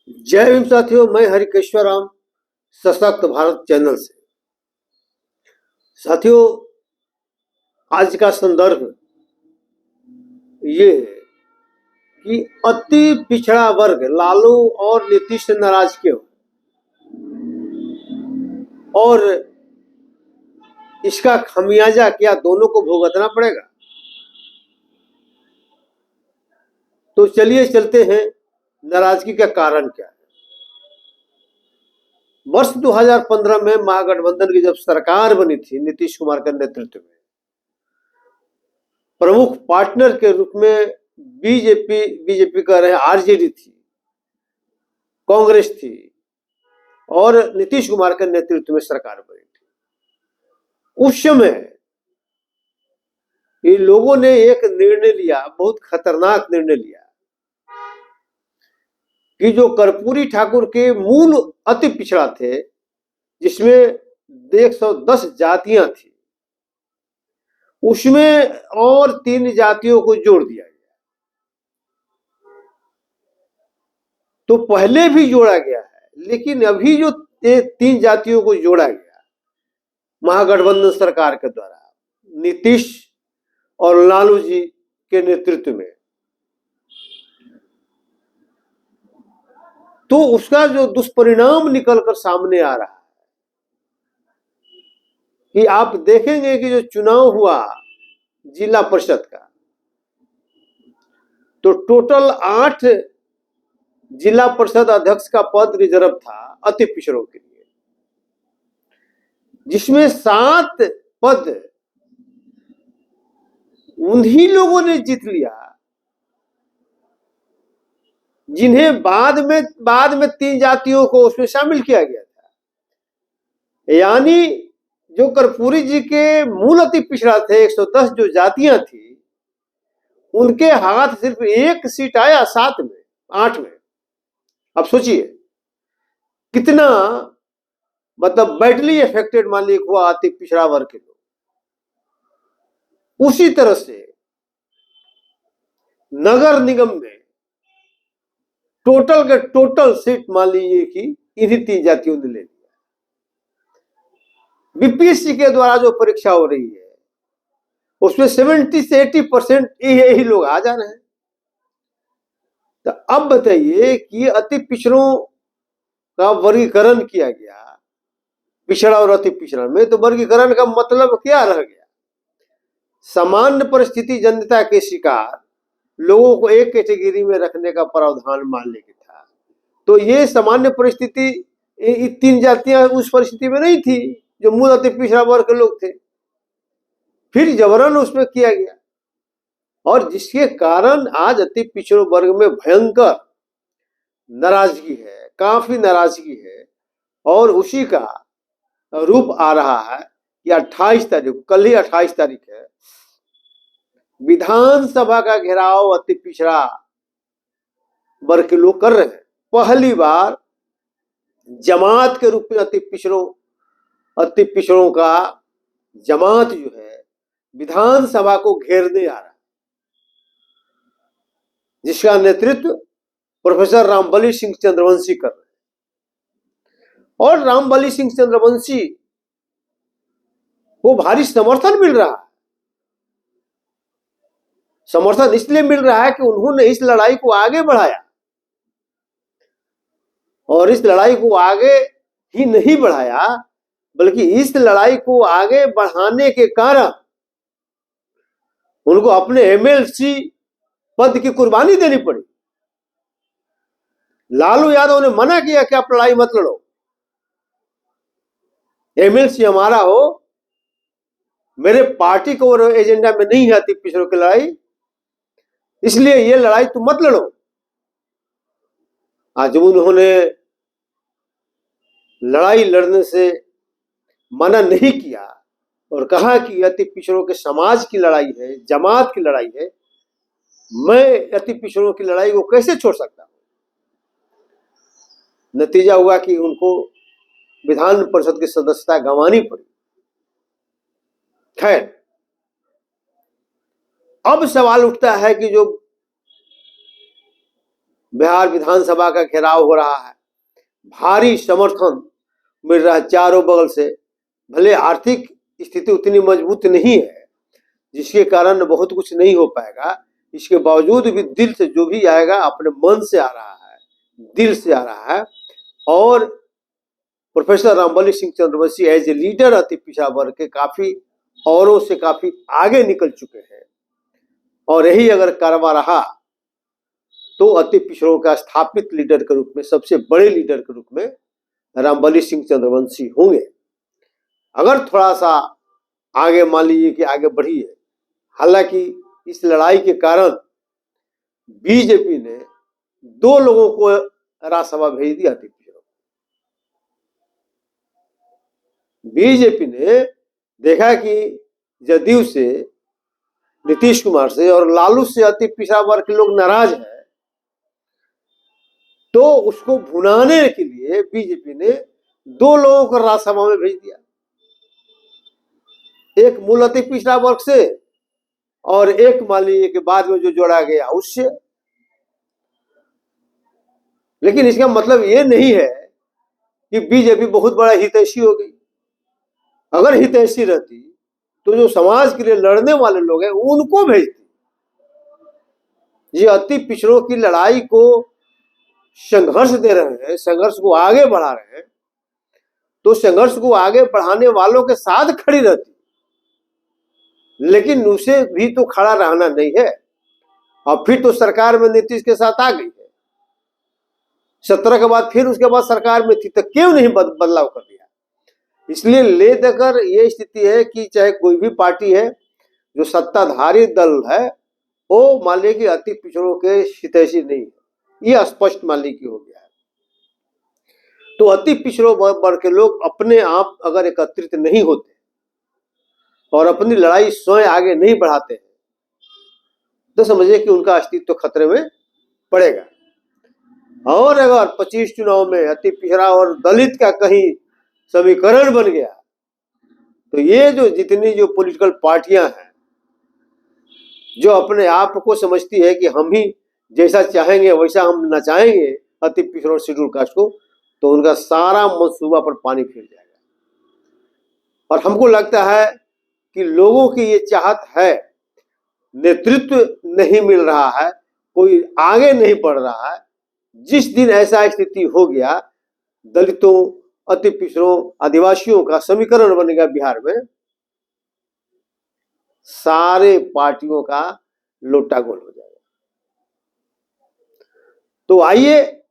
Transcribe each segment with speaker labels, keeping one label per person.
Speaker 1: जय भीम साथियों, मैं हरिकेश्वर राम सशक्त भारत चैनल से। साथियों, आज का संदर्भ ये है कि अति पिछड़ा वर्ग लालू और नीतीश से नाराज क्यों, और इसका खमियाजा क्या दोनों को भुगतना पड़ेगा। तो चलिए चलते हैं, नाराजगी का कारण क्या है। वर्ष 2015 में महागठबंधन की जब सरकार बनी थी नीतीश कुमार के नेतृत्व में, प्रमुख पार्टनर के रूप में बीजेपी कह रहे हैं, आरजेडी थी, कांग्रेस थी और नीतीश कुमार के नेतृत्व में सरकार बनी थी। उस समय ये लोगों ने एक निर्णय लिया, बहुत खतरनाक निर्णय लिया, कि जो कर्पूरी ठाकुर के मूल अति पिछड़ा थे, जिसमें 110 जातियां थी, उसमें और 3 जातियों को जोड़ दिया गया। तो पहले भी जोड़ा गया है, लेकिन अभी जो 3 जातियों को जोड़ा गया महागठबंधन सरकार के द्वारा नीतीश और लालू जी के नेतृत्व में, तो उसका जो दुष्परिणाम निकलकर सामने आ रहा है कि आप देखेंगे कि जो चुनाव हुआ जिला परिषद का, तो टोटल 8 जिला परिषद अध्यक्ष का पद रिजर्व था अति पिछड़ों के लिए, जिसमें 7 पद उन्हीं लोगों ने जीत लिया जिन्हें बाद में 3 जातियों को उसमें शामिल किया गया था। यानी जो कर्पूरी जी के मूल अति पिछड़ा थे, 110 जो जातियां थी, उनके हाथ सिर्फ 1 सीट आया 7 में 8 में। अब सोचिए कितना मतलब बैडली इफेक्टेड मान लीजिए हुआ अति पिछड़ा वर्ग के लोग। उसी तरह से नगर निगम में टोटल के टोटल सीट मान लीजिए कि इन्हीं 3 जातियों ने ले लिया। बीपीएससी के द्वारा जो परीक्षा हो रही है उसमें 70 से 80% यही लोग आ जा रहे हैं। तो अब बताइए कि अति पिछड़ों का वर्गीकरण किया गया, पिछड़ा और अति पिछड़ा में, तो वर्गीकरण का मतलब क्या रह गया? सामान्य परिस्थिति जनता के शिकार लोगों को एक कैटेगरी में रखने का प्रावधान मान लेके था। तो ये सामान्य परिस्थिति 3 जातियां उस परिस्थिति में नहीं थी जो मूल अति पिछड़ा वर्ग के लोग थे, फिर जबरन उसमें किया गया, और जिसके कारण आज अति पिछड़ों वर्ग में भयंकर नाराजगी है, काफी नाराजगी है। और उसी का रूप आ रहा है कि 28 तारीख को, कल ही 28 तारीख है, विधानसभा का घेराव अति पिछड़ा वर्ग के लोग कर रहे हैं। पहली बार जमात के रूप में अति पिछड़ों का जमात जो है विधानसभा को घेरने आ रहा है, जिसका नेतृत्व प्रोफेसर रामबली सिंह चंद्रवंशी कर रहे हैं। और रामबली सिंह चंद्रवंशी को भारी समर्थन मिल रहा है। समर्थन इसलिए मिल रहा है कि उन्होंने इस लड़ाई को आगे बढ़ाया, और इस लड़ाई को आगे ही नहीं बढ़ाया बल्कि इस लड़ाई को आगे बढ़ाने के कारण उनको अपने एमएलसी पद की कुर्बानी देनी पड़ी। लालू यादव ने मना किया कि आप लड़ाई मत लड़ो, एमएलसी हमारा हो, मेरे पार्टी को एजेंडा में नहीं है अति पिछड़ों की लड़ाई, इसलिए ये लड़ाई तुम मत लड़ो। आज उन्होंने लड़ाई लड़ने से मना नहीं किया और कहा कि अति पिछड़ों के समाज की लड़ाई है, जमात की लड़ाई है, मैं अति पिछड़ों की लड़ाई को कैसे छोड़ सकता हूं। नतीजा हुआ कि उनको विधान परिषद की सदस्यता गंवानी पड़ी। खैर, अब सवाल उठता है कि जो बिहार विधानसभा का घेराव हो रहा है, भारी समर्थन मिल रहा है चारों बगल से। भले आर्थिक स्थिति उतनी मजबूत नहीं है जिसके कारण बहुत कुछ नहीं हो पाएगा, इसके बावजूद भी दिल से जो भी आएगा अपने मन से आ रहा है, दिल से आ रहा है। और professor Rambali Singh Chandravanshi as a leader अति पिछड़ा वर्ग के काफी औरों से काफी आगे निकल चुके हैं, और यही अगर कारवा रहा तो अति पिछड़ों का स्थापित लीडर के रूप में, सबसे बड़े लीडर के रूप में रामबली सिंह चंद्रवंशी होंगे। अगर थोड़ा सा आगे मान लीजिए कि आगे बढ़ी है, हालांकि इस लड़ाई के कारण बीजेपी ने 2 लोगों को राज्यसभा भेज दिया अति पिछड़ों। बीजेपी ने देखा कि जदयू से, नीतीश कुमार से और लालू से अति पिछड़ा वर्ग के लोग नाराज हैं, तो उसको भुनाने के लिए बीजेपी ने 2 लोगों को राज्यसभा में भेज दिया, एक मूल अति पिछड़ा वर्ग से और एक मान लीजिए के बाद में जो जोड़ा गया उससे। लेकिन इसका मतलब ये नहीं है कि बीजेपी बहुत बड़ा हितैषी हो गई। अगर हितैषी रहती तो जो समाज के लिए लड़ने वाले लोग हैं उनको भेजती। ये अति पिछड़ों की लड़ाई को संघर्ष दे रहे हैं, संघर्ष को आगे बढ़ा रहे हैं, तो संघर्ष को आगे बढ़ाने वालों के साथ खड़ी रहती। लेकिन उसे भी तो खड़ा रहना नहीं है, और फिर तो सरकार में नीतीश के साथ आ गई है। 17 के बाद फिर उसके बाद सरकार में थी, तो क्यों नहीं बदलाव कर दिया? इसलिए ले देकर ये स्थिति है कि चाहे कोई भी पार्टी है जो सत्ताधारी दल है, वो मान लीजिए कि अति पिछड़ों के हितैषी नहीं है, ये स्पष्ट मान लीजिए हो गया है। तो अति पिछड़ों वर्ग के लोग अपने आप अगर एकत्रित नहीं होते और अपनी लड़ाई स्वयं आगे नहीं बढ़ाते हैं, तो समझिए कि उनका अस्तित्व खतरे में पड़ेगा। और अगर 25 चुनाव में अति पिछड़ा और दलित का कहीं समीकरण बन गया, तो ये जो जितनी जो पॉलिटिकल पार्टियां हैं जो अपने आप को समझती है कि हम ही जैसा चाहेंगे वैसा हम नचाएंगे अति पिछड़ा और शेड्यूल कास्ट को, तो उनका सारा मंसूबा पर पानी फिर जाएगा। और हमको लगता है कि लोगों की ये चाहत है, नेतृत्व नहीं मिल रहा है, कोई आगे नहीं बढ़ रहा है। जिस दिन ऐसा स्थिति हो गया, दलितों, अति पिछड़ों, आदिवासियों का समीकरण बनेगा बिहार में, सारे पार्टियों का लोटा गोल हो जाएगा। तो आइए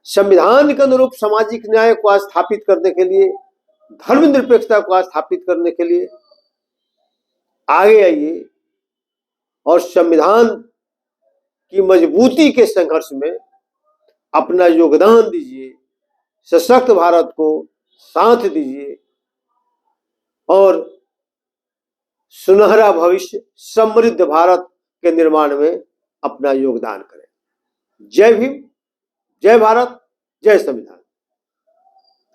Speaker 1: संविधान के अनुरूप सामाजिक न्याय को स्थापित करने के लिए, धर्मनिरपेक्षता को स्थापित करने के लिए आगे आइए और संविधान की मजबूती के संघर्ष में अपना योगदान दीजिए, सशक्त भारत को साथ दीजिए और सुनहरा भविष्य, समृद्ध भारत के निर्माण में अपना योगदान करें। जय भीम, जय भारत, जय संविधान।